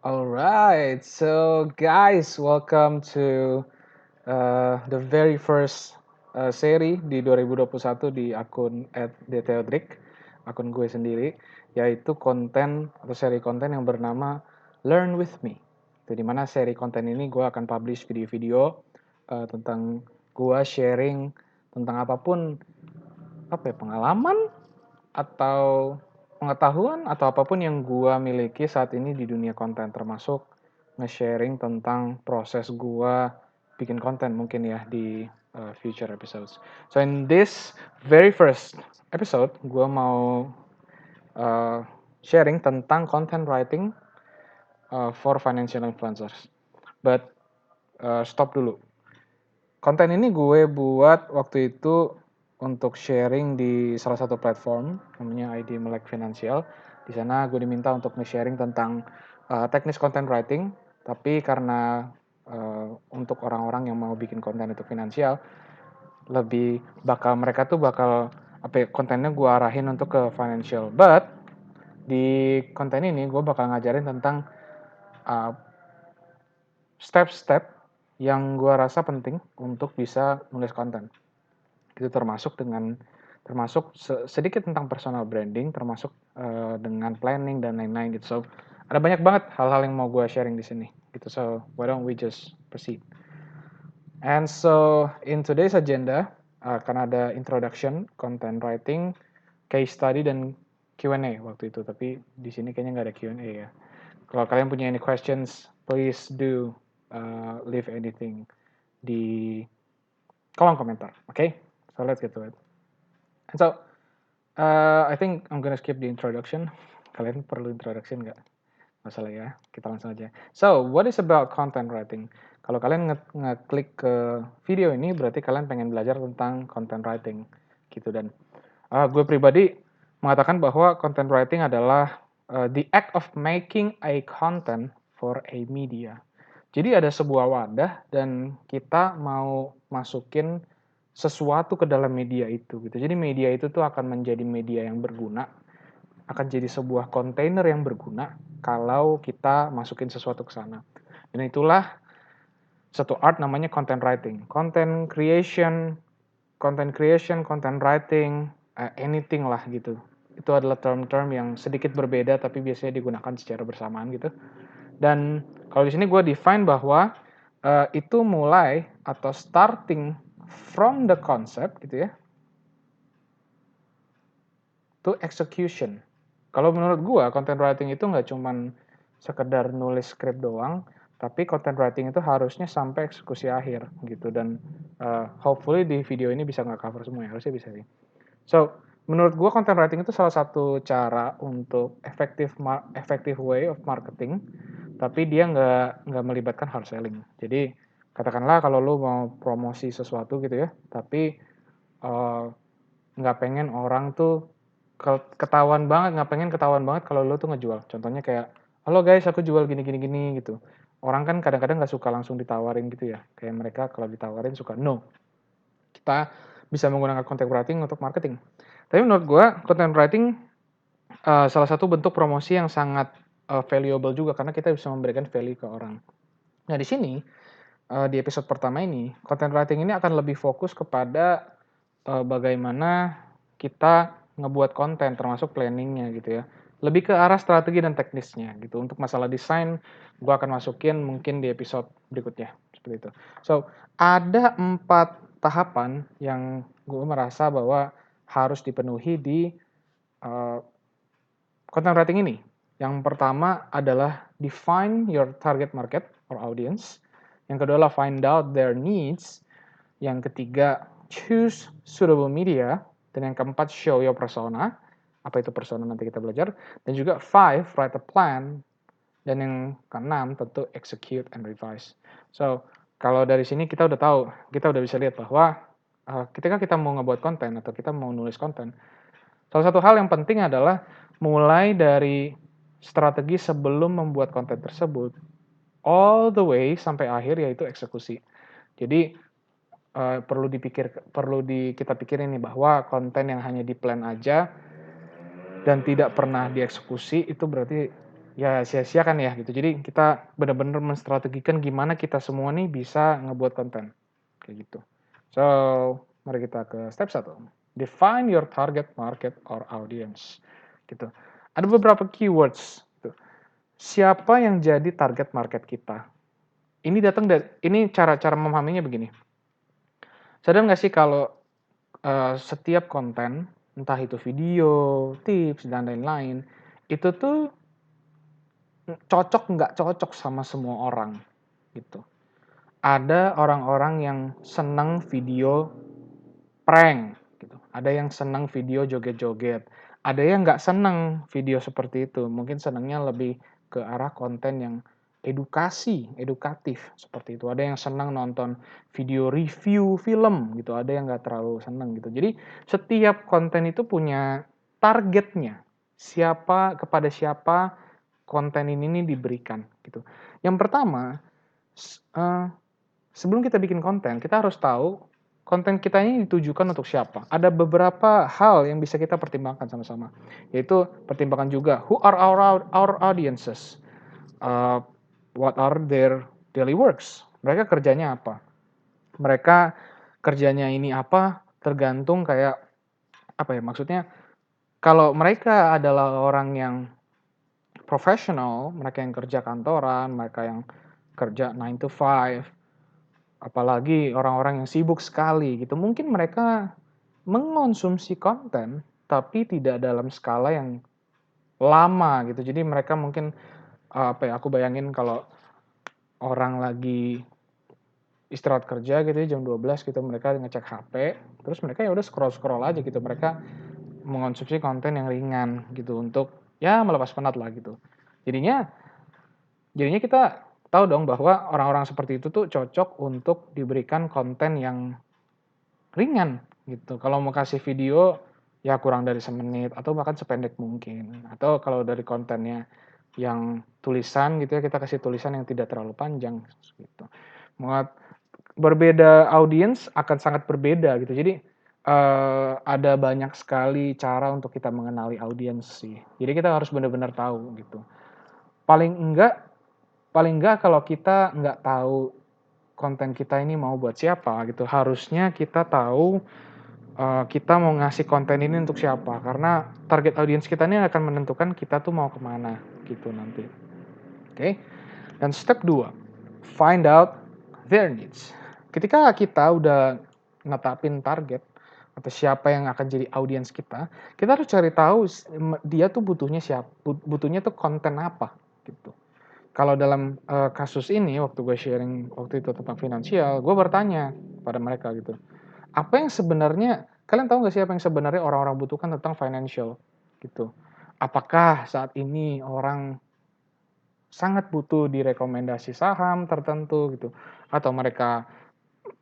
Alright, so guys, welcome to the very first seri di 2021 di akun @dtheodric, akun gue sendiri, yaitu konten atau seri konten yang bernama Learn With Me. Itu dimana seri konten ini gue akan publish video-video tentang gue sharing tentang apapun, pengalaman atau pengetahuan atau apapun yang gua miliki saat ini di dunia konten, termasuk nge-sharing tentang proses gua bikin konten mungkin ya di future episodes. So in this very first episode, gua mau uh, sharing tentang content writing for financial influencers. But stop dulu. Konten ini gue buat waktu itu untuk sharing di salah satu platform namanya ID Melek Financial. Di sana gue diminta untuk nge-sharing tentang teknis content writing, tapi karena untuk orang-orang yang mau bikin konten untuk finansial, mereka tuh bakal kontennya gue arahin untuk ke financial. But di konten ini gue bakal ngajarin tentang step-step yang gue rasa penting untuk bisa nulis konten. Itu termasuk sedikit tentang personal branding, termasuk dengan planning dan lain-lain gitu. So ada banyak banget hal-hal yang mau gue sharing di sini gitu. So why don't we just proceed? And so in today's agenda akan ada introduction, content writing, case study dan Q&A waktu itu. Tapi di sini kayaknya nggak ada Q&A ya. Kalau kalian punya any questions, please do leave anything di kolom komentar. Okay? So let's get to it. And so I think I'm gonna skip the introduction. Kalian perlu introduction nggak? Masalah ya, kita langsung aja. So, what is about content writing? Kalau kalian ngeklik ke video ini, berarti kalian pengen belajar tentang content writing, gitu. Dan gue pribadi mengatakan bahwa content writing adalah the act of making a content for a media. Jadi ada sebuah wadah dan kita mau masukin sesuatu ke dalam media itu gitu. Jadi media itu tuh akan menjadi media yang berguna, akan jadi sebuah kontainer yang berguna kalau kita masukin sesuatu ke sana. Dan itulah satu art namanya content writing. Content creation, content writing, anything lah gitu. Itu adalah term-term yang sedikit berbeda tapi biasanya digunakan secara bersamaan gitu. Dan kalau di sini gue define bahwa itu mulai atau starting from the concept gitu ya, to execution. Kalau menurut gue, content writing itu nggak cuman sekedar nulis skrip doang, tapi content writing itu harusnya sampai eksekusi akhir gitu. Dan hopefully di video ini bisa nggak cover semua ya, harusnya bisa sih. So, menurut gue content writing itu salah satu cara untuk effective way of marketing, tapi dia nggak melibatkan hard selling. Jadi katakanlah kalau lu mau promosi sesuatu gitu ya, tapi nggak pengen orang tuh nggak pengen ketahuan banget kalau lu tuh ngejual. Contohnya kayak, halo guys, aku jual gini gini gini gitu. Orang kan kadang-kadang nggak suka langsung ditawarin gitu ya. Kayak mereka kalau ditawarin suka no. Kita bisa menggunakan content writing untuk marketing. Tapi menurut gue, content writing salah satu bentuk promosi yang sangat valuable juga karena kita bisa memberikan value ke orang. Nah di sini di episode pertama ini, content writing ini akan lebih fokus kepada bagaimana kita ngebuat konten termasuk planningnya gitu ya. Lebih ke arah strategi dan teknisnya gitu. Untuk masalah desain, gue akan masukin mungkin di episode berikutnya seperti itu. So ada 4 tahapan yang gue merasa bahwa harus dipenuhi di content writing ini. Yang pertama adalah define your target market or audience. Yang kedua adalah find out their needs. Yang ketiga, choose suitable media. Dan yang keempat, show your persona. Apa itu persona nanti kita belajar. Dan juga 5, write a plan. Dan yang keenam, tentu execute and revise. So, kalau dari sini kita udah tahu, kita udah bisa lihat bahwa ketika kita mau ngebuat konten atau kita mau nulis konten, salah satu hal yang penting adalah mulai dari strategi sebelum membuat konten tersebut, all the way sampai akhir yaitu eksekusi. Jadi kita pikirin nih bahwa konten yang hanya di plan aja dan tidak pernah dieksekusi itu berarti ya sia-sia kan ya gitu. Jadi kita benar-benar menstrategikan gimana kita semua nih bisa ngebuat konten, kayak gitu. So, mari kita ke step 1. Define your target market or audience, gitu. Ada beberapa keywords, gitu. Siapa yang jadi target market kita? Ini cara memahaminya begini. Sadar nggak sih kalau setiap konten, entah itu video, tips, dan lain-lain, itu tuh cocok nggak cocok sama semua orang, gitu. Ada orang-orang yang seneng video prank, gitu. Ada yang seneng video joget-joget. Ada yang nggak seneng video seperti itu. Mungkin senengnya lebih ke arah konten yang edukatif seperti itu. Ada yang senang nonton video review film gitu. Ada yang nggak terlalu seneng gitu. Jadi setiap konten itu punya targetnya. Kepada siapa konten ini diberikan gitu. Yang pertama, sebelum kita bikin konten, kita harus tahu konten kita ini ditujukan untuk siapa. Ada beberapa hal yang bisa kita pertimbangkan sama-sama, yaitu pertimbangan juga who are our audiences, uh, what are their daily works. Mereka kerjanya apa? Mereka kerjanya ini apa? Tergantung kayak apa ya? Maksudnya kalau mereka adalah orang yang profesional, mereka yang kerja kantoran, mereka yang kerja 9 to 5, apalagi orang-orang yang sibuk sekali gitu, mungkin mereka mengonsumsi konten, tapi tidak dalam skala yang lama gitu. Jadi mereka mungkin, apa ya, aku bayangin kalau orang lagi istirahat kerja gitu ya jam 12 gitu, mereka ngecek HP, terus mereka ya udah scroll-scroll aja gitu. Mereka mengonsumsi konten yang ringan gitu untuk ya melepas penat lah gitu. Jadinya Jadinya kita tahu dong bahwa orang-orang seperti itu tuh cocok untuk diberikan konten yang ringan gitu. Kalau mau kasih video ya kurang dari semenit atau bahkan sependek mungkin. Atau kalau dari kontennya yang tulisan gitu ya, kita kasih tulisan yang tidak terlalu panjang gitu. Berbeda audiens akan sangat berbeda gitu. Jadi ada banyak sekali cara untuk kita mengenali audiens sih. Jadi kita harus benar-benar tahu gitu. Paling enggak Paling enggak kalau kita nggak tahu konten kita ini mau buat siapa gitu, harusnya kita tahu, kita mau ngasih konten ini untuk siapa, karena target audiens kita ini akan menentukan kita tuh mau kemana gitu nanti. Oke, dan step 2, find out their needs. Ketika kita udah netapin target atau siapa yang akan jadi audiens kita harus cari tahu dia tuh butuhnya tuh konten apa gitu. Kalau dalam, kasus ini waktu gue sharing waktu itu tentang finansial, gue bertanya pada mereka gitu, apa yang sebenarnya kalian tahu nggak sih apa yang sebenarnya orang-orang butuhkan tentang financial gitu? Apakah saat ini orang sangat butuh direkomendasi saham tertentu gitu, atau mereka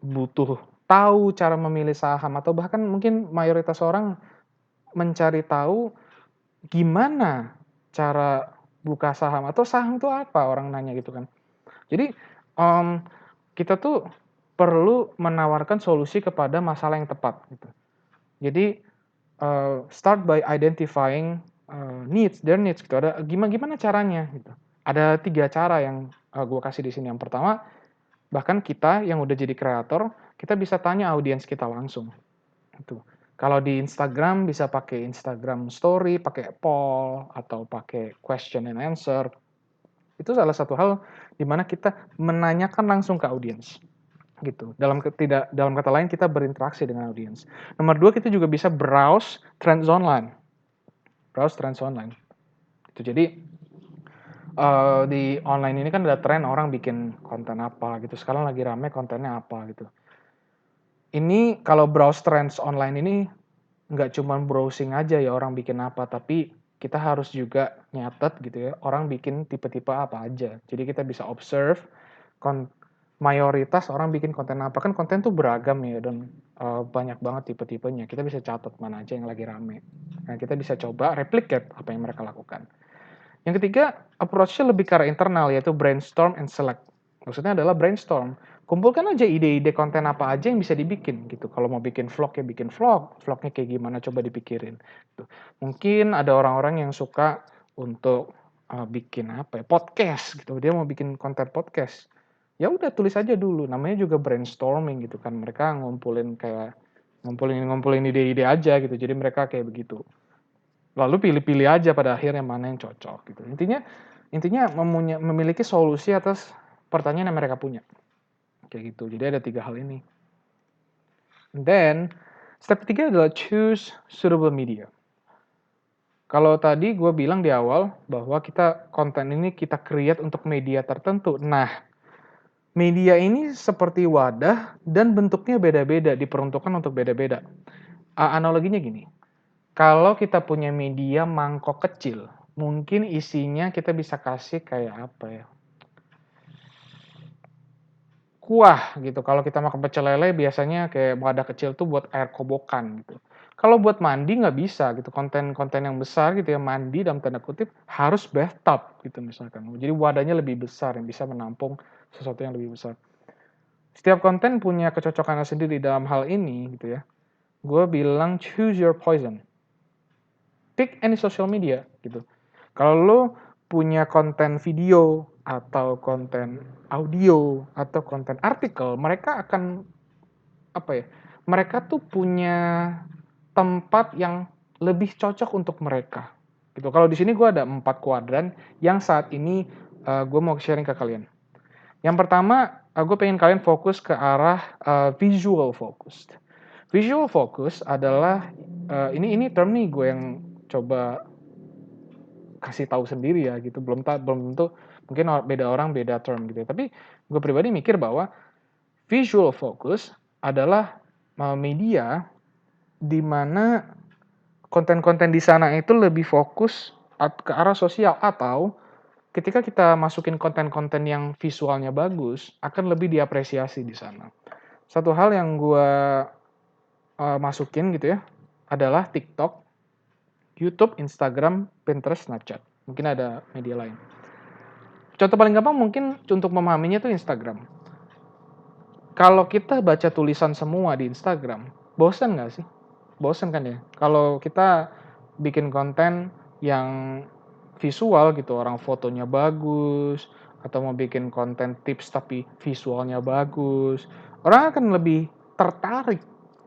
butuh tahu cara memilih saham, atau bahkan mungkin mayoritas orang mencari tahu gimana cara buka saham, atau saham itu apa, orang nanya gitu kan. Jadi, kita tuh perlu menawarkan solusi kepada masalah yang tepat gitu. Jadi, start by identifying, their needs gitu. Gimana caranya gitu. Ada 3 cara yang, gue kasih di sini. Yang pertama, bahkan kita yang udah jadi kreator, kita bisa tanya audiens kita langsung gitu. Kalau di Instagram bisa pakai Instagram Story, pakai poll, atau pakai question and answer. Itu salah satu hal di mana kita menanyakan langsung ke audiens gitu. Dalam kata lain kita berinteraksi dengan audiens. Nomor 2, kita juga bisa browse trends online. Browse trends online. Gitu. Jadi di online ini kan ada tren orang bikin konten apa gitu. Sekarang lagi rame kontennya apa gitu. Ini kalau browse trends online ini nggak cuma browsing aja ya orang bikin apa, tapi kita harus juga nyatet gitu ya, orang bikin tipe-tipe apa aja. Jadi kita bisa observe mayoritas orang bikin konten apa, kan konten tuh beragam ya dan banyak banget tipe-tipenya. Kita bisa catat mana aja yang lagi rame. Nah, kita bisa coba replicate apa yang mereka lakukan. Yang ketiga, approach-nya lebih ke arah internal, yaitu brainstorm and select. Maksudnya adalah brainstorm. Kumpulkan aja ide-ide konten apa aja yang bisa dibikin gitu. Kalau mau bikin vlog ya bikin vlog, vlognya kayak gimana coba dipikirin. Gitu. Mungkin ada orang-orang yang suka untuk bikin apa ya, podcast gitu, dia mau bikin konten podcast. Ya udah tulis aja dulu, namanya juga brainstorming gitu kan. Mereka ngumpulin ide-ide aja gitu. Jadi mereka kayak begitu. Lalu pilih-pilih aja pada akhirnya mana yang cocok gitu. Intinya memiliki solusi atas pertanyaan yang mereka punya. Kayak gitu. Jadi ada 3 hal ini. And then step ketiga adalah choose suitable media. Kalau tadi gue bilang di awal bahwa konten ini kita create untuk media tertentu. Nah, media ini seperti wadah dan bentuknya beda-beda, diperuntukkan untuk beda-beda. Analoginya gini, kalau kita punya media mangkok kecil, mungkin isinya kita bisa kasih kayak apa ya, kuah gitu. Kalau kita makan pecel lele biasanya kayak wadah kecil tuh buat air kobokan gitu. Kalau buat mandi nggak bisa gitu, konten-konten yang besar gitu ya, mandi dalam tanda kutip harus bathtub gitu misalkan. Jadi wadahnya lebih besar yang bisa menampung sesuatu yang lebih besar. Setiap konten punya kecocokannya sendiri dalam hal ini gitu ya. Gue bilang choose your poison. Pick any social media gitu. Kalau lo punya konten video atau konten audio atau konten artikel, mereka akan apa ya? Mereka tuh punya tempat yang lebih cocok untuk mereka. Gitu. Kalau di sini gue ada 4 kuadran yang saat ini gue mau sharing ke kalian. Yang pertama, gue pengen kalian fokus ke arah visual focus. Visual focus adalah ini term nih gue yang coba kasih tahu sendiri ya gitu. Belum tentu mungkin beda orang beda term gitu. Tapi gue pribadi mikir bahwa visual focus adalah media di mana konten-konten di sana itu lebih fokus ke arah sosial, atau ketika kita masukin konten-konten yang visualnya bagus akan lebih diapresiasi di sana. Satu hal yang gue masukin gitu ya adalah TikTok, YouTube, Instagram, Pinterest, Snapchat. Mungkin ada media lain. Contoh paling gampang mungkin untuk memahaminya itu Instagram. Kalau kita baca tulisan semua di Instagram, bosan nggak sih? Bosan kan ya? Kalau kita bikin konten yang visual gitu, orang fotonya bagus, atau mau bikin konten tips tapi visualnya bagus, orang akan lebih tertarik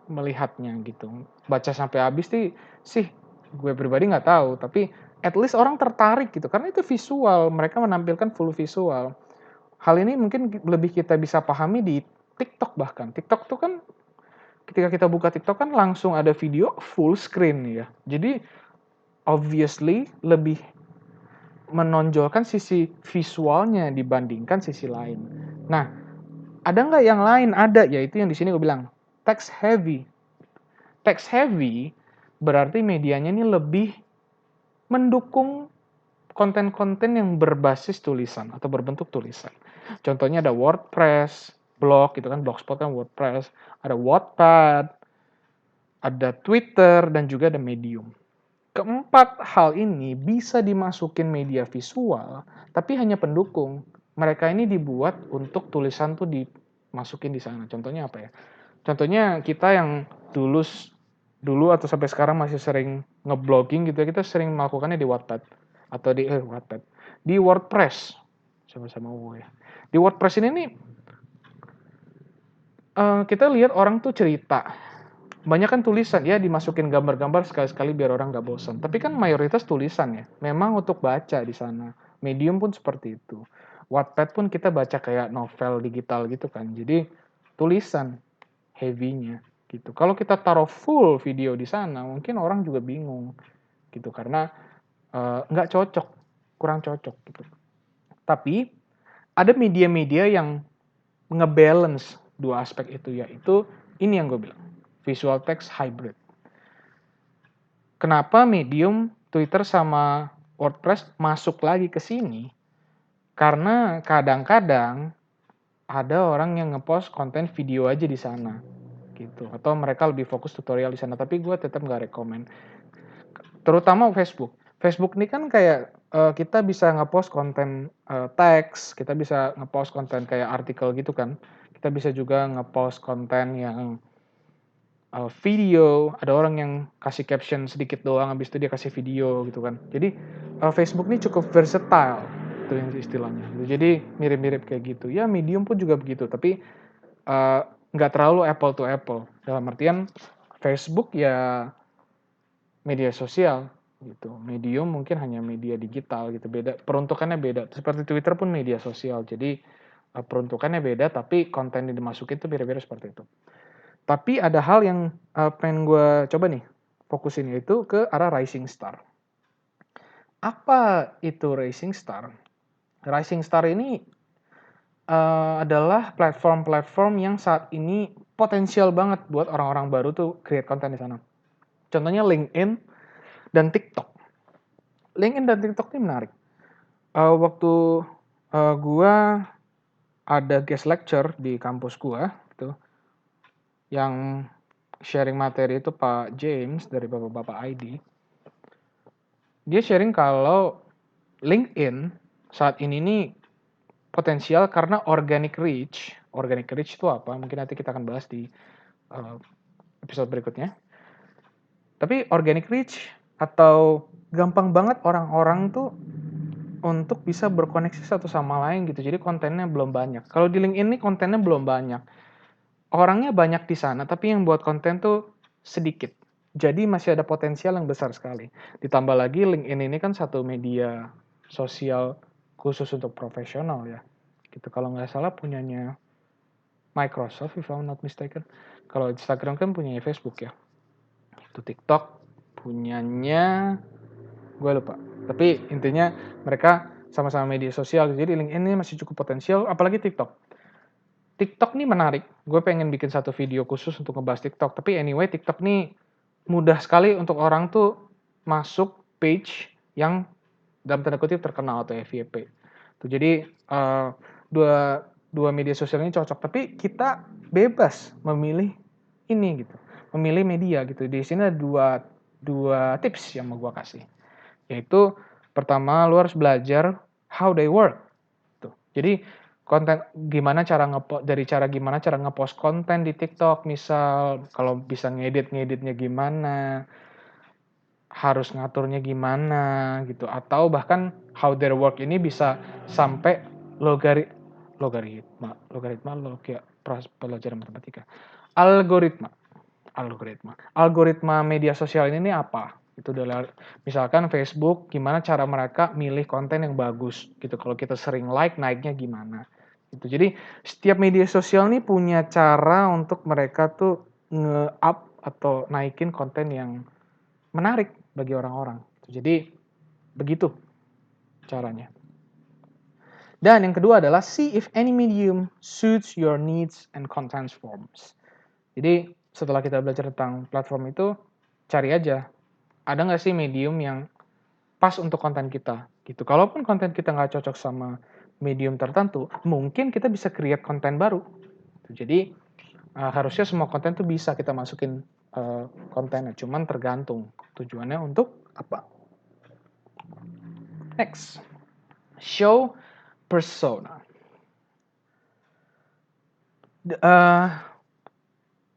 melihatnya gitu. Baca sampai habis sih gue pribadi nggak tahu, tapi at least orang tertarik gitu, karena itu visual, mereka menampilkan full visual. Hal ini mungkin lebih kita bisa pahami di TikTok bahkan. TikTok tuh kan ketika kita buka TikTok kan langsung ada video full screen ya. Jadi obviously lebih menonjolkan sisi visualnya dibandingkan sisi lain. Nah, ada nggak yang lain? Ada, yaitu yang di sini gue bilang text heavy. Text heavy berarti medianya ini lebih mendukung konten-konten yang berbasis tulisan atau berbentuk tulisan. Contohnya ada WordPress, blog gitu kan, Blogspot kan WordPress, ada Wattpad, ada Twitter, dan juga ada Medium. Keempat hal ini bisa dimasukin media visual, tapi hanya pendukung. Mereka ini dibuat untuk tulisan tuh dimasukin di sana. Contohnya apa ya? Contohnya kita yang dulu atau sampai sekarang masih sering ngeblogging gitu ya, kita sering melakukannya di Wattpad atau di WordPress, sama-sama ya. Di WordPress ini nih kita lihat orang tuh cerita, banyak kan tulisan ya, dimasukin gambar-gambar sekali-sekali biar orang nggak bosan. Tapi kan mayoritas tulisan ya, memang untuk baca di sana. Medium pun seperti itu. Wattpad pun kita baca kayak novel digital gitu kan. Jadi tulisan heavy-nya gitu. Kalau kita taruh full video di sana, mungkin orang juga bingung gitu karena nggak cocok, kurang cocok gitu. Tapi ada media-media yang ngebalance dua aspek itu, yaitu ini yang gue bilang, visual text hybrid. Kenapa Medium, Twitter, sama WordPress masuk lagi ke sini? Karena kadang-kadang ada orang yang ngepost konten video aja di sana gitu, atau mereka lebih fokus tutorial di sana, tapi gue tetap nggak rekomen. Terutama Facebook ini kan kayak kita bisa ngepost konten teks, kita bisa ngepost konten kayak artikel gitu kan, kita bisa juga ngepost konten yang video, ada orang yang kasih caption sedikit doang, habis itu dia kasih video gitu kan. Jadi Facebook ini cukup versatile, itu yang istilahnya. Jadi mirip-mirip kayak gitu. Ya Medium pun juga begitu, tapi nggak terlalu apple to apple. Dalam artian Facebook ya media sosial gitu. Medium mungkin hanya media digital gitu. Beda, peruntukannya beda. Seperti Twitter pun media sosial. Jadi peruntukannya beda, tapi konten yang dimasukin itu beda-beda seperti itu. Tapi ada hal yang pengen gue coba nih fokusin, yaitu ke arah Rising Star. Apa itu Rising Star? Rising Star ini adalah platform-platform yang saat ini potensial banget buat orang-orang baru tuh create konten di sana. Contohnya LinkedIn dan TikTok. LinkedIn dan TikTok ini menarik. Waktu gue ada guest lecture di kampus gue, gitu, yang sharing materi itu Pak James dari Bapak-Bapak ID. Dia sharing kalau LinkedIn saat ini nih potensial karena organic reach. Organic reach itu apa? Mungkin nanti kita akan bahas di episode berikutnya. Tapi organic reach atau gampang banget orang-orang tuh untuk bisa berkoneksi satu sama lain gitu. Jadi kontennya belum banyak. Kalau di LinkedIn ini kontennya belum banyak. Orangnya banyak di sana, tapi yang buat konten tuh sedikit. Jadi masih ada potensial yang besar sekali. Ditambah lagi LinkedIn ini kan satu media sosial khusus untuk profesional ya. Gitu. Kalau nggak salah punyanya Microsoft, if I'm not mistaken. Kalau Instagram kan punyanya Facebook ya. Itu TikTok punyanya gue lupa. Tapi intinya mereka sama-sama media sosial. Jadi LinkedIn ini masih cukup potensial, apalagi TikTok. TikTok nih menarik. Gue pengen bikin satu video khusus untuk ngebahas TikTok. Tapi anyway, TikTok nih mudah sekali untuk orang tuh masuk page yang dalam tanda kutip terkenal atau FYP. Tuh, jadi dua media sosial ini cocok. Tapi kita bebas memilih ini gitu, memilih media gitu. Di sini ada dua tips yang mau gue kasih. Yaitu pertama, lu harus belajar how they work. Tuh. Jadi konten gimana cara ngepost konten di TikTok, misal kalau bisa ngeditnya gimana, harus ngaturnya gimana gitu, atau bahkan how their work ini bisa sampai logaritma lo kayak pelajaran matematika. Algoritma media sosial ini apa? Itu adalah misalkan Facebook, gimana cara mereka milih konten yang bagus gitu. Kalau kita sering like, naiknya gimana? Gitu. Jadi setiap media sosial ini punya cara untuk mereka tuh nge-up atau naikin konten yang menarik bagi orang-orang. Jadi begitu caranya. Dan yang kedua adalah see if any medium suits your needs and content forms. Jadi setelah kita belajar tentang platform itu, cari aja ada nggak sih medium yang pas untuk konten kita gitu. Kalaupun konten kita nggak cocok sama medium tertentu, mungkin kita bisa create konten baru. Jadi harusnya semua konten tuh bisa kita masukin kontennya, cuman tergantung tujuannya untuk apa. Next, show persona.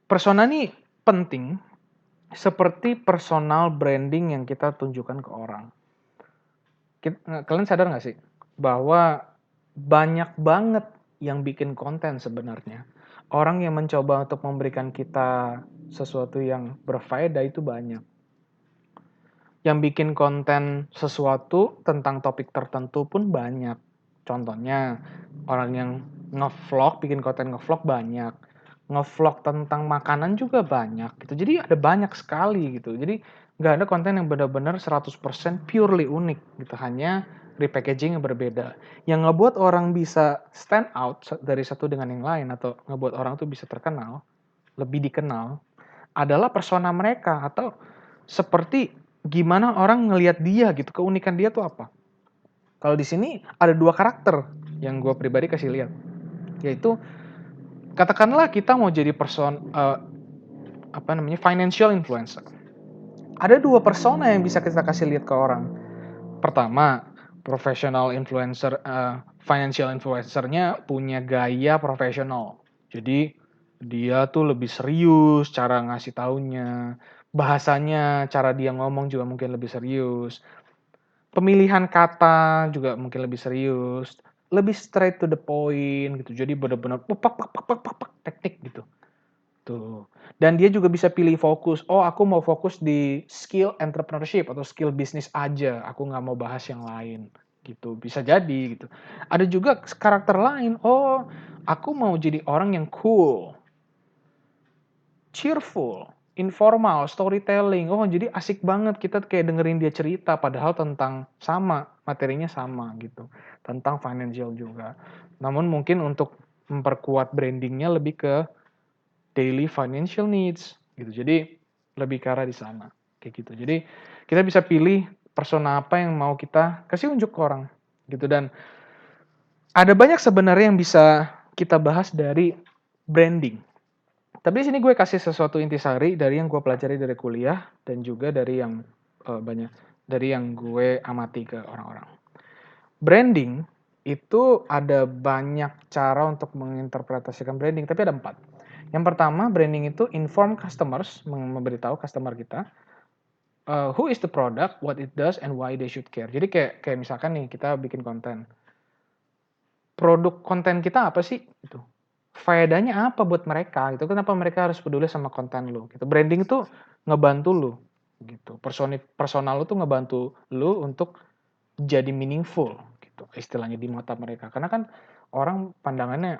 Persona nih penting seperti personal branding yang kita tunjukkan ke orang. Kalian sadar nggak sih bahwa banyak banget yang bikin konten sebenarnya. Orang yang mencoba untuk memberikan kita sesuatu yang berfaedah itu banyak. Yang bikin konten sesuatu tentang topik tertentu pun banyak. Contohnya orang yang ngevlog, bikin konten ngevlog banyak. Ngevlog tentang makanan juga banyak gitu. Jadi ada banyak sekali gitu. Jadi nggak ada konten yang benar-benar 100% purely unik gitu. Hanya repackaging yang berbeda. Yang ngebuat orang bisa stand out dari satu dengan yang lain atau ngebuat orang tuh bisa terkenal, lebih dikenal, adalah persona mereka atau seperti gimana orang ngelihat dia gitu, keunikan dia tuh apa. Kalau di sini ada dua karakter yang gue pribadi kasih lihat, yaitu katakanlah kita mau jadi financial influencer. Ada dua persona yang bisa kita kasih lihat ke orang. Pertama, professional influencer, financial influencernya punya gaya profesional. Jadi Dia tuh lebih serius cara ngasih taunya, bahasanya, cara dia ngomong juga mungkin lebih serius, pemilihan kata juga mungkin lebih serius, lebih straight to the point gitu. Jadi bener-bener pak pak pak pak pak pak, teknik gitu. Tuh. Dan dia juga bisa pilih fokus, "Oh, aku mau fokus di skill entrepreneurship atau skill bisnis aja, aku nggak mau bahas yang lain." Gitu, bisa jadi gitu. Ada juga karakter lain, "Oh, aku mau jadi orang yang cool, cheerful, informal, storytelling. Oh, jadi asik banget kita kayak dengerin dia cerita padahal tentang sama, materinya sama gitu. Tentang financial juga. Namun mungkin untuk memperkuat brandingnya lebih ke daily financial needs gitu. Jadi lebih ke arah di sana kayak gitu. Jadi kita bisa pilih persona apa yang mau kita kasih unjuk ke orang gitu. Dan ada banyak sebenarnya yang bisa kita bahas dari branding. Tapi di sini gue kasih sesuatu intisari dari yang gue pelajari dari kuliah dan juga dari yang banyak dari yang gue amati ke orang-orang. Branding itu ada banyak cara untuk menginterpretasikan branding, tapi ada 4. Yang pertama, branding itu inform customers, memberitahu customer kita, who is the product, what it does, and why they should care. Jadi kayak misalkan nih kita bikin konten. Produk konten kita apa sih? Gitu. Faedahnya apa buat mereka? Gitu. Kenapa mereka harus peduli sama konten lu? Gitu. Branding itu ngebantu lu. Gitu. Personal lu tuh ngebantu lu untuk jadi meaningful gitu istilahnya di mata mereka. Karena kan orang pandangannya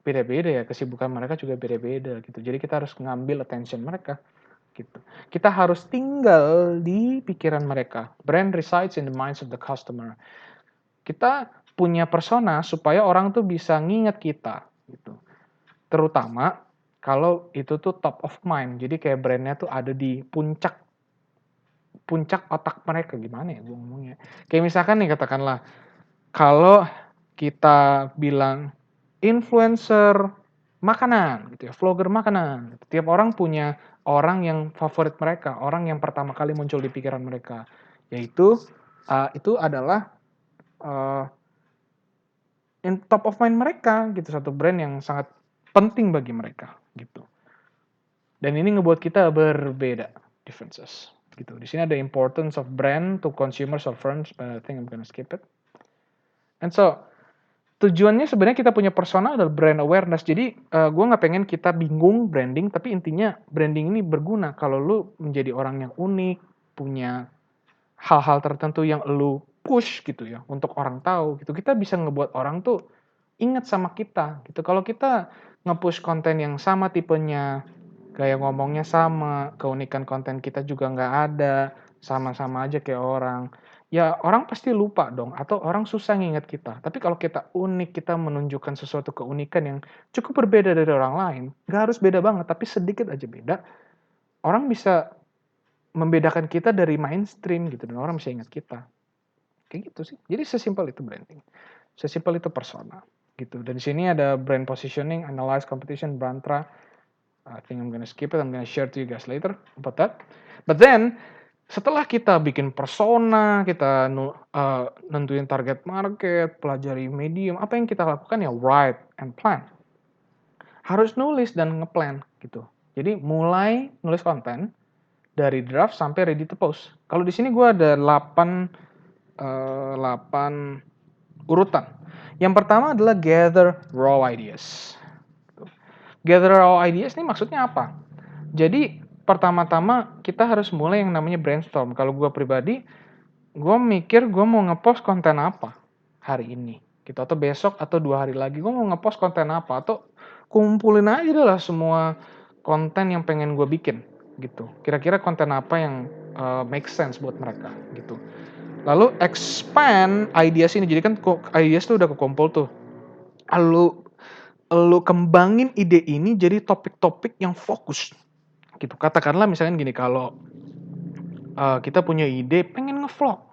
beda-beda ya, kesibukan mereka juga beda-beda gitu. Jadi kita harus ngambil attention mereka gitu. Kita harus tinggal di pikiran mereka. Brand resides in the minds of the customer. Kita punya persona supaya orang tuh bisa nginget kita gitu. Terutama kalau itu tuh top of mind. Jadi kayak brandnya tuh ada di puncak puncak otak mereka. Gimana ya gue ngomongnya? Kayak misalkan nih katakanlah kalau kita bilang influencer makanan gitu ya, vlogger makanan. Tiap orang punya orang yang favorit mereka, orang yang pertama kali muncul di pikiran mereka. Yaitu itu adalah uh, in top of mind mereka gitu, satu brand yang sangat penting bagi mereka gitu. Dan ini ngebuat kita berbeda, differences gitu. Di sini ada importance of brand to consumers or firms, but I think I'm gonna skip it. And so tujuannya sebenarnya kita punya persona adalah brand awareness. Jadi gue nggak pengen kita bingung branding, tapi intinya branding ini berguna kalau lu menjadi orang yang unik, punya hal-hal tertentu yang lu push gitu ya untuk orang tahu gitu. Kita bisa ngebuat orang tuh ingat sama kita gitu. Kalau kita nge-push konten yang sama tipenya, gaya ngomongnya sama, keunikan konten kita juga nggak ada, sama-sama aja kayak orang, ya orang pasti lupa dong atau orang susah nginget kita. Tapi kalau kita unik, kita menunjukkan sesuatu keunikan yang cukup berbeda dari orang lain, nggak harus beda banget, tapi sedikit aja beda, orang bisa membedakan kita dari mainstream gitu dan orang bisa ingat kita. Kayak gitu sih. Jadi sesimpel itu branding. Sesimpel itu persona gitu. Dan di sini ada brand positioning, analyze competition, Brantra. I think I'm gonna skip it. I'm gonna share to you guys later about that. But then setelah kita bikin persona, kita nentuin target market, pelajari medium, apa yang kita lakukan ya write and plan. Harus nulis dan ngeplan gitu. Jadi mulai nulis konten dari draft sampai ready to post. Kalau di sini gue ada 8 urutan. Yang pertama adalah gather raw ideas. Gather raw ideas ini maksudnya apa? Jadi pertama-tama kita harus mulai yang namanya brainstorm. Kalau gue pribadi, gue mikir gue mau ngepost konten apa hari ini. Gitu. Atau besok atau 2 hari lagi gue mau ngepost konten apa. Atau kumpulin aja lah semua konten yang pengen gue bikin. Gitu. Kira-kira konten apa yang make sense buat mereka. Gitu. Lalu expand ideas ini. Jadi kan ideas tuh udah kekumpul tuh. Lu kembangin ide ini jadi topik-topik yang fokus gitu. Katakanlah misalnya gini, kalau kita punya ide pengen ngevlog.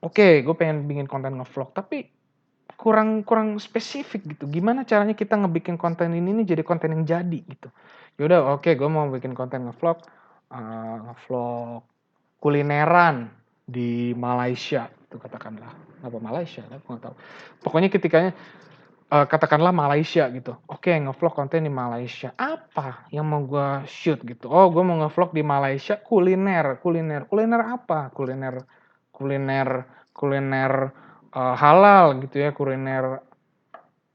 Oke, gue pengen bikin konten ngevlog, tapi kurang spesifik gitu. Gimana caranya kita ngebikin konten ini nih jadi konten yang jadi gitu. Yaudah, oke, gue mau bikin konten ngevlog, ngevlog kulineran di Malaysia itu katakanlah. Apa Malaysia? Aku nggak tahu. Pokoknya ketikanya katakanlah Malaysia gitu. Oke, nge-vlog konten di Malaysia. Apa yang mau gue shoot gitu? Oh, gue mau nge-vlog di Malaysia kuliner. Kuliner apa? Kuliner kuliner halal gitu ya, kuliner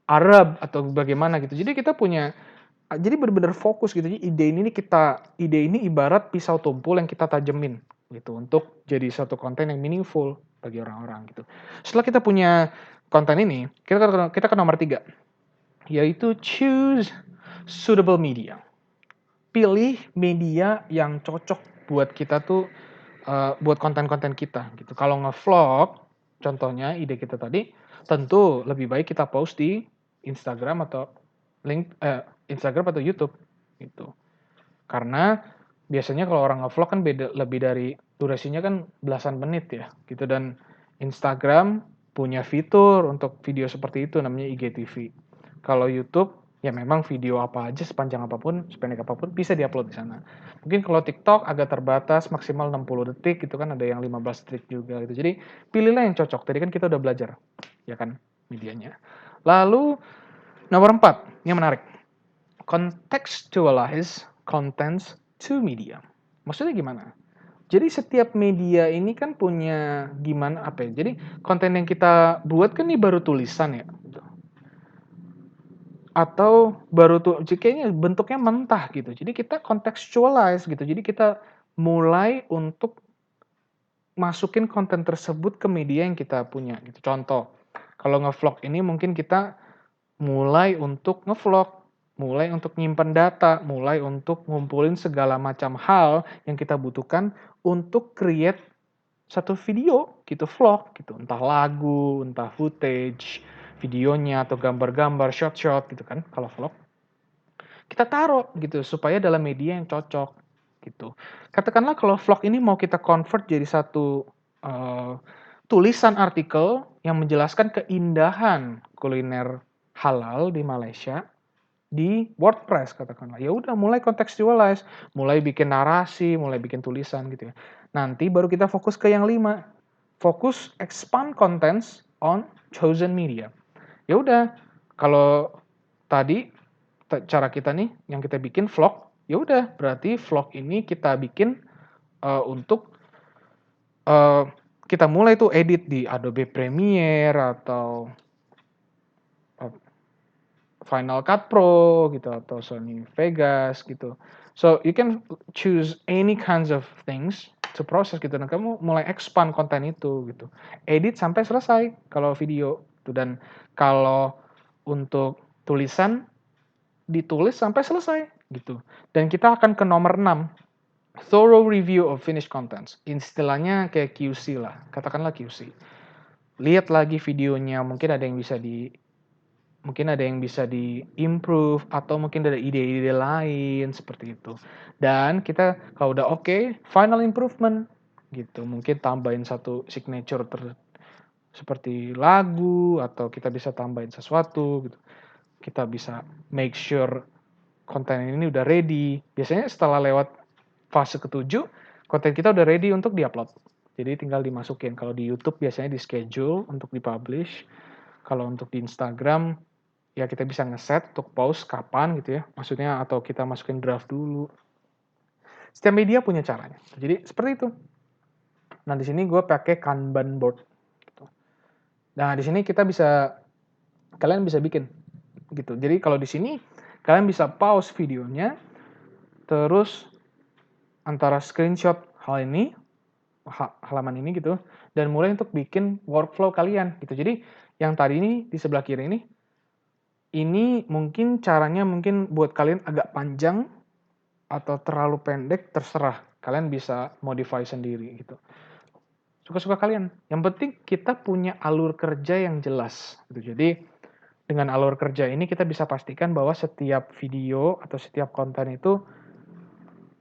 Arab atau bagaimana gitu. Jadi kita punya jadi benar-benar fokus gitu. Jadi ide ini ibarat pisau tumpul yang kita tajemin gitu untuk jadi satu konten yang meaningful bagi orang-orang gitu. Setelah kita punya konten ini, kita ke nomor 3, yaitu choose suitable media. Pilih media yang cocok buat kita tuh buat konten-konten kita gitu. Kalau nge-vlog, contohnya ide kita tadi, tentu lebih baik kita post di Instagram atau Instagram atau YouTube gitu. Karena biasanya kalau orang nge-vlog kan beda lebih dari durasinya kan belasan menit ya gitu, dan Instagram punya fitur untuk video seperti itu namanya IGTV. Kalau YouTube ya memang video apa aja sepanjang apapun, sependek apapun bisa diupload di sana. Mungkin kalau TikTok agak terbatas maksimal 60 detik gitu kan, ada yang 15 detik juga gitu. Jadi pilihlah yang cocok. Tadi kan kita udah belajar ya kan medianya. Lalu nomor 4 yang menarik. Contextualize contents to media. Maksudnya gimana? Jadi setiap media ini kan punya gimana apa ya? Jadi konten yang kita buat kan ini baru tulisan ya. Atau baru tuh kayaknya bentuknya mentah gitu. Jadi kita contextualize gitu. Jadi kita mulai untuk masukin konten tersebut ke media yang kita punya gitu. Contoh, kalau nge-vlog ini mungkin kita mulai untuk nge-vlog, mulai untuk nyimpen data, mulai untuk ngumpulin segala macam hal yang kita butuhkan untuk create satu video gitu, vlog gitu. Entah lagu, entah footage, videonya atau gambar-gambar, shot-shot gitu kan kalau vlog. Kita taruh gitu supaya dalam media yang cocok gitu. Katakanlah kalau vlog ini mau kita convert jadi satu tulisan artikel yang menjelaskan keindahan kuliner halal di Malaysia di WordPress katakanlah. Ya udah mulai contextualize, mulai bikin narasi, mulai bikin tulisan gitu ya. Nanti baru kita fokus ke yang 5. Fokus expand contents on chosen media. Ya udah, kalau tadi cara kita nih yang kita bikin vlog, ya udah berarti vlog ini kita bikin untuk kita mulai tuh edit di Adobe Premiere atau Final Cut Pro gitu atau Sony Vegas gitu. So you can choose any kinds of things to process gitu, dan kamu mulai expand konten itu gitu. Edit sampai selesai kalau video gitu, dan kalau untuk tulisan ditulis sampai selesai gitu. Dan kita akan ke nomor 6, thorough review of finished contents. Istilahnya kayak QC lah, katakanlah QC. Lihat lagi videonya, mungkin ada yang bisa di-improve atau mungkin ada ide-ide lain seperti itu. Dan kita kalau udah oke, final improvement gitu. Mungkin tambahin satu signature seperti lagu atau kita bisa tambahin sesuatu gitu. Kita bisa make sure konten ini udah ready. Biasanya setelah lewat fase ke-7, konten kita udah ready untuk di-upload. Jadi tinggal dimasukin. Kalau di YouTube biasanya di-schedule untuk di-publish. Kalau untuk di Instagram ya kita bisa ngeset untuk post kapan gitu ya. Maksudnya atau kita masukin draft dulu. Setiap media punya caranya. Jadi seperti itu. Nah, di sini gue pakai Kanban board gitu. Nah, di sini kalian bisa bikin gitu. Jadi kalau di sini kalian bisa pause videonya, terus antara screenshot halaman ini gitu, dan mulai untuk bikin workflow kalian gitu. Jadi yang tadi ini di sebelah kiri ini mungkin caranya mungkin buat kalian agak panjang atau terlalu pendek, terserah. Kalian bisa modify sendiri gitu. Suka-suka kalian. Yang penting kita punya alur kerja yang jelas gitu. Jadi dengan alur kerja ini kita bisa pastikan bahwa setiap video atau setiap konten itu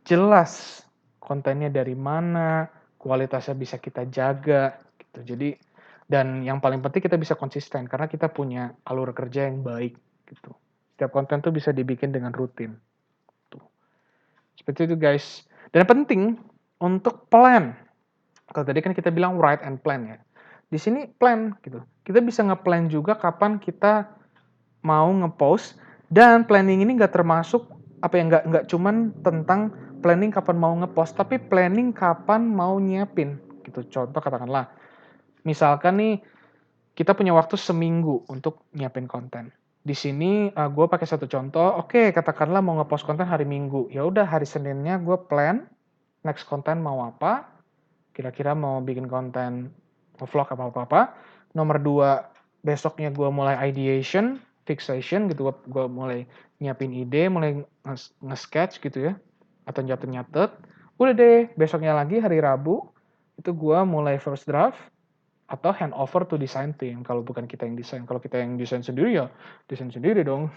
jelas kontennya dari mana, kualitasnya bisa kita jaga gitu. Jadi dan yang paling penting kita bisa konsisten karena kita punya alur kerja yang baik gitu. Setiap konten tuh bisa dibikin dengan rutin. Tuh. Seperti itu guys. Dan penting untuk plan. Kalau tadi kan kita bilang write and plan ya. Di sini plan gitu. Kita bisa nge-plan juga kapan kita mau ngepost, dan planning ini nggak termasuk apa ya, nggak cuman tentang planning kapan mau ngepost, tapi planning kapan mau nyiapin gitu. Contoh katakanlah, misalkan nih kita punya waktu seminggu untuk nyiapin konten. Di sini gue pakai satu contoh, oke katakanlah mau ngepost konten hari Minggu, ya udah hari Seninnya gue plan next konten mau apa, kira-kira mau bikin konten vlog apa-apa. Nomor 2, besoknya gue mulai ideation, fixation gitu, gue mulai nyiapin ide, mulai nge-sketch gitu ya, atau nyatet-nyatet. Udah deh, besoknya lagi hari Rabu, itu gue mulai first draft, atau hand over to design team, kalau bukan kita yang desain. Kalau kita yang desain sendiri ya, desain sendiri dong.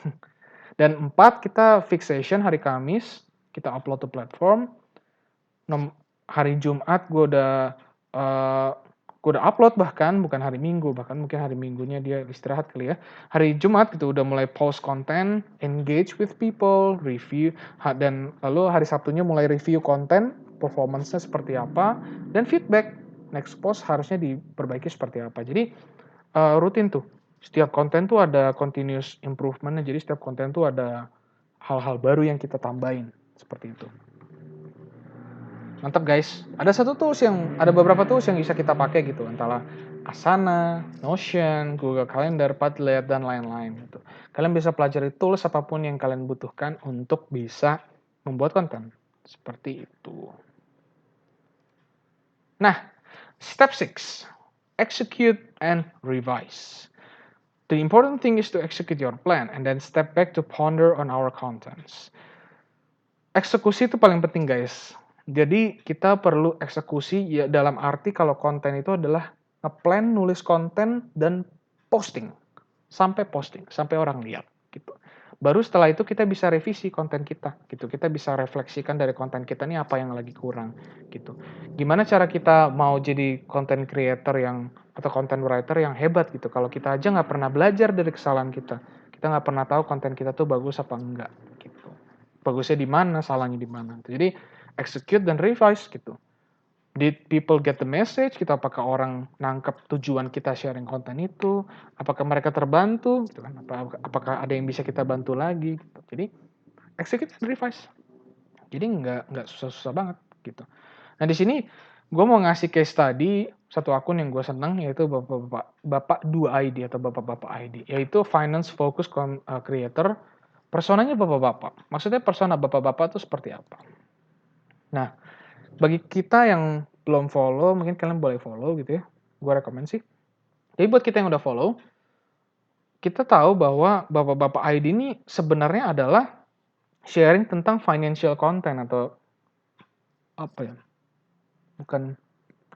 Dan 4, kita fixation hari Kamis, kita upload to platform. Hari Jumat gue udah upload, bahkan bukan hari Minggu, bahkan mungkin hari Minggunya dia istirahat kali ya. Hari Jumat gitu udah mulai post konten, engage with people, review, dan lalu hari Sabtunya mulai review konten, performance-nya seperti apa, dan feedback. Next post harusnya diperbaiki seperti apa. Jadi rutin tuh. Setiap konten tuh ada continuous improvement-nya. Jadi setiap konten tuh ada hal-hal baru yang kita tambahin seperti itu. Mantap guys. Ada beberapa tools yang bisa kita pakai gitu, antara Asana, Notion, Google Calendar, Padlet, dan lain-lain gitu. Kalian bisa pelajari tools apapun yang kalian butuhkan untuk bisa membuat konten. Seperti itu. Nah, step 6. Execute and revise. The important thing is to execute your plan and then step back to ponder on our contents. Eksekusi itu paling penting guys. Jadi kita perlu eksekusi ya, dalam arti kalau konten itu adalah ngeplan, nulis konten, dan posting. Sampai orang lihat gitu. Baru setelah itu kita bisa revisi konten kita gitu. Kita bisa refleksikan dari konten kita nih apa yang lagi kurang gitu. Gimana cara kita mau jadi content creator atau content writer yang hebat gitu kalau kita aja nggak pernah belajar dari kesalahan kita. Kita nggak pernah tahu konten kita tuh bagus apa enggak gitu. Bagusnya di mana, salahnya di mana. Jadi execute dan revise gitu. Did people get the message? Kita apakah orang nangkep tujuan kita sharing konten itu? Apakah mereka terbantu? Gitu kan? Apakah ada yang bisa kita bantu lagi? Gitu. Jadi execute and revise. Jadi nggak susah-susah banget gitu. Nah di sini gue mau ngasih case study satu akun yang gue senang, yaitu Bapak 2ID atau Bapak-Bapak ID, yaitu finance focus creator. Personanya bapak-bapak. Maksudnya persona bapak-bapak itu seperti apa? Nah, bagi kita yang belum follow, mungkin kalian boleh follow gitu ya. Gue rekomen sih. Jadi buat kita yang udah follow, kita tahu bahwa bapak-bapak ID ini sebenarnya adalah sharing tentang financial content atau apa ya? Bukan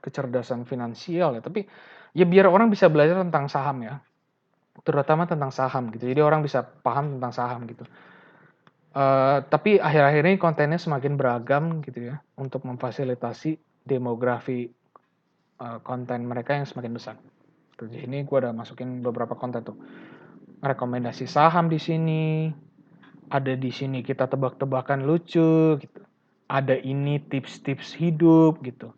kecerdasan finansial ya, tapi ya biar orang bisa belajar tentang saham ya. Terutama tentang saham gitu. Jadi orang bisa paham tentang saham gitu. Tapi akhir-akhir ini kontennya semakin beragam gitu ya, untuk memfasilitasi demografi konten mereka yang semakin besar. Jadi ini gue udah masukin beberapa konten tuh. Rekomendasi saham di sini, ada di sini kita tebak-tebakan lucu gitu. Ada ini tips-tips hidup gitu.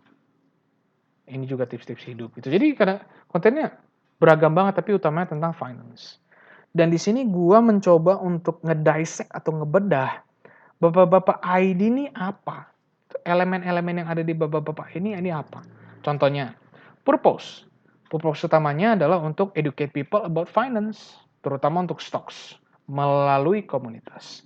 Ini juga tips-tips hidup gitu. Jadi karena kontennya beragam banget tapi utamanya tentang finance. Dan di sini gue mencoba untuk ngedissect atau ngebedah bapak-bapak ID ini apa? Elemen-elemen yang ada di bapak-bapak ini apa? Contohnya, purpose. Purpose utamanya adalah untuk educate people about finance, terutama untuk stocks, melalui komunitas.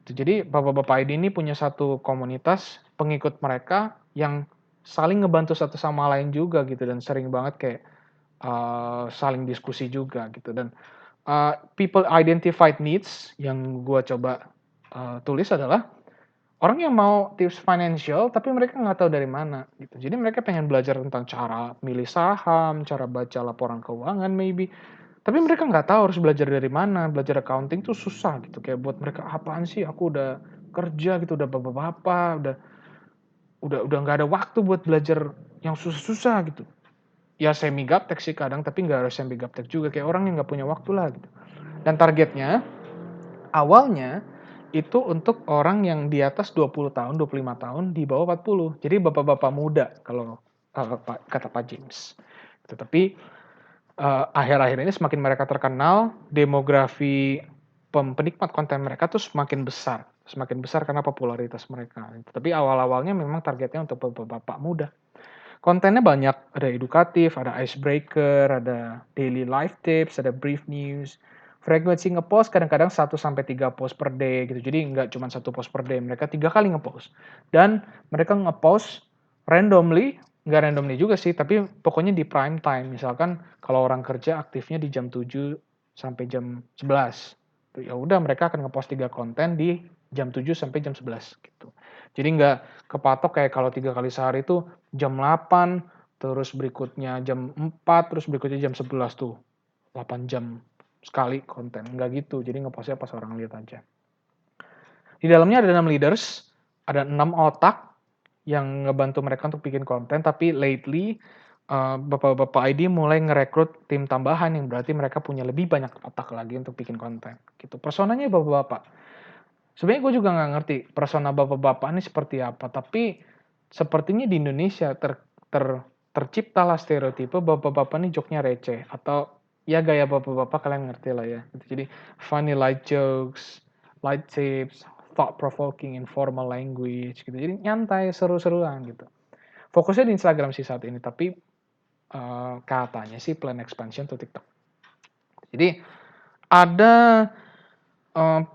Jadi bapak-bapak ID ini punya satu komunitas pengikut mereka yang saling ngebantu satu sama lain juga gitu, dan sering banget kayak saling diskusi juga gitu. Dan people identified needs yang gue coba tulis adalah orang yang mau tips financial tapi mereka nggak tahu dari mana gitu. Jadi mereka pengen belajar tentang cara milih saham, cara baca laporan keuangan maybe. Tapi mereka nggak tahu harus belajar dari mana. Belajar accounting tuh susah gitu. Kayak buat mereka apaan sih? Aku udah kerja gitu, udah bapak-bapak, udah nggak ada waktu buat belajar yang susah-susah gitu. Ya semi gaptek sih kadang, tapi nggak harus semi gaptek juga. Kayak orang yang nggak punya waktu lah gitu. Dan targetnya awalnya itu untuk orang yang di atas 20 tahun, 25 tahun, di bawah 40. Jadi bapak-bapak muda kalau kata Pak James. Tetapi akhir-akhir ini semakin mereka terkenal, demografi penikmat konten mereka tuh semakin besar karena popularitas mereka. Tapi awal-awalnya memang targetnya untuk bapak-bapak muda. Kontennya banyak, ada edukatif, ada icebreaker, ada daily life tips, ada brief news. Frekuensi ngepost kadang-kadang 1-3 post per day gitu. Jadi nggak cuma 1 post per day, mereka 3 kali ngepost. Dan mereka ngepost randomly, nggak randomly juga sih, tapi pokoknya di prime time. Misalkan kalau orang kerja aktifnya di jam 7 sampai jam 11. Ya udah mereka akan ngepost 3 konten di jam 7 sampai jam 11 gitu. Jadi nggak kepatok kayak kalau 3 kali sehari itu jam 8, terus berikutnya jam 4, terus berikutnya jam 11 tuh. 8 jam sekali konten. Nggak gitu, jadi ngepostnya pas orang lihat aja. Di dalamnya ada 6 leaders, ada 6 otak yang ngebantu mereka untuk bikin konten, tapi lately bapak-bapak ID mulai ngerekrut tim tambahan yang berarti mereka punya lebih banyak otak lagi untuk bikin konten. Gitu. Personanya bapak-bapak. Sebenarnya gue juga nggak ngerti persona bapak-bapak ini seperti apa, tapi sepertinya di Indonesia terciptalah stereotipe bapak-bapak ini joknya receh, atau ya gaya bapak-bapak kalian ngerti lah ya. Jadi funny light jokes, light tips, thought provoking, informal language gitu. Jadi nyantai, seru-seruan gitu. Fokusnya di Instagram sih saat ini, tapi katanya sih plan expansion to TikTok. Jadi ada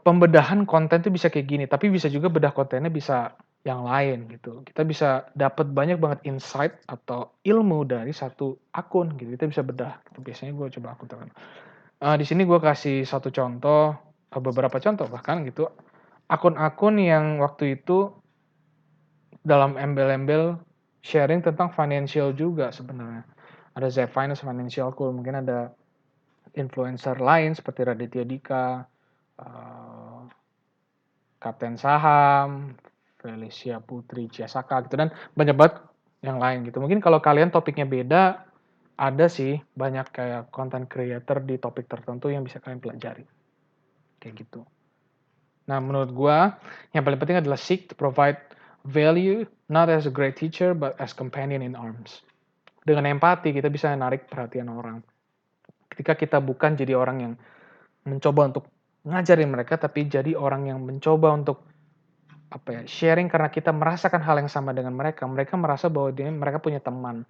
pembedahan konten tuh bisa kayak gini, tapi bisa juga bedah kontennya bisa yang lain gitu. Kita bisa dapat banyak banget insight atau ilmu dari satu akun gitu. Kita bisa bedah. Gitu. Biasanya gue coba akun terkenal. Di sini gue kasih satu contoh, beberapa contoh bahkan gitu. Akun-akun yang waktu itu dalam embel-embel sharing tentang financial juga sebenarnya. Ada Zep Finance Financial Cool, mungkin ada influencer lain seperti Raditya Dika, Kapten Saham, Felicia Putri Ciasaka gitu, dan banyak banget yang lain gitu. Mungkin kalau kalian topiknya beda, ada sih banyak kayak content creator di topik tertentu yang bisa kalian pelajari. Kayak gitu. Nah, menurut gua yang paling penting adalah seek to provide value not as a great teacher but as companion in arms. Dengan empati kita bisa menarik perhatian orang. Ketika kita bukan jadi orang yang mencoba untuk ngajarin mereka, tapi jadi orang yang mencoba untuk sharing karena kita merasakan hal yang sama dengan mereka. Mereka merasa bahwa mereka punya teman.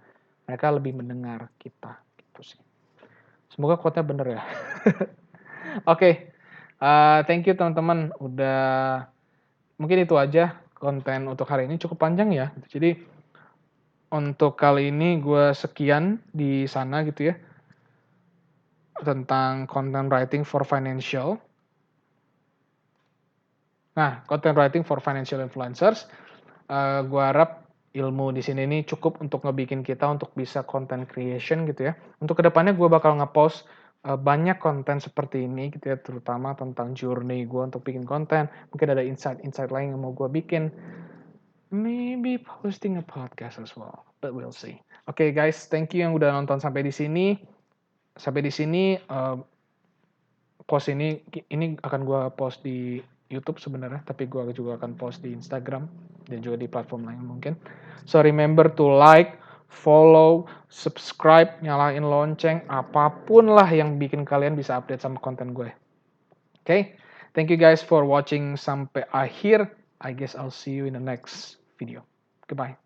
Mereka lebih mendengar kita. Gitu sih. Semoga quote-nya bener ya. Oke. Thank you teman-teman. Udah, mungkin itu aja konten untuk hari ini. Cukup panjang ya. Jadi untuk kali ini gue sekian di sana gitu ya. Tentang content writing for financial. Nah, content writing for financial influencers. Gue harap ilmu di sini ini cukup untuk ngebikin kita untuk bisa content creation gitu ya. Untuk kedepannya gue bakal ngepost banyak konten seperti ini gitu ya, terutama tentang journey gue untuk bikin konten. Mungkin ada insight-insight lain yang mau gue bikin. Maybe posting a podcast as well, but we'll see. Oke guys, thank you yang udah nonton sampai di sini. Sampai di sini post ini akan gue post di YouTube sebenarnya, tapi gue juga akan post di Instagram dan juga di platform lain mungkin. So remember to like, follow, subscribe, nyalain lonceng, apapun lah yang bikin kalian bisa update sama konten gue. Okay? Thank you guys for watching sampai akhir. I guess I'll see you in the next video. Goodbye.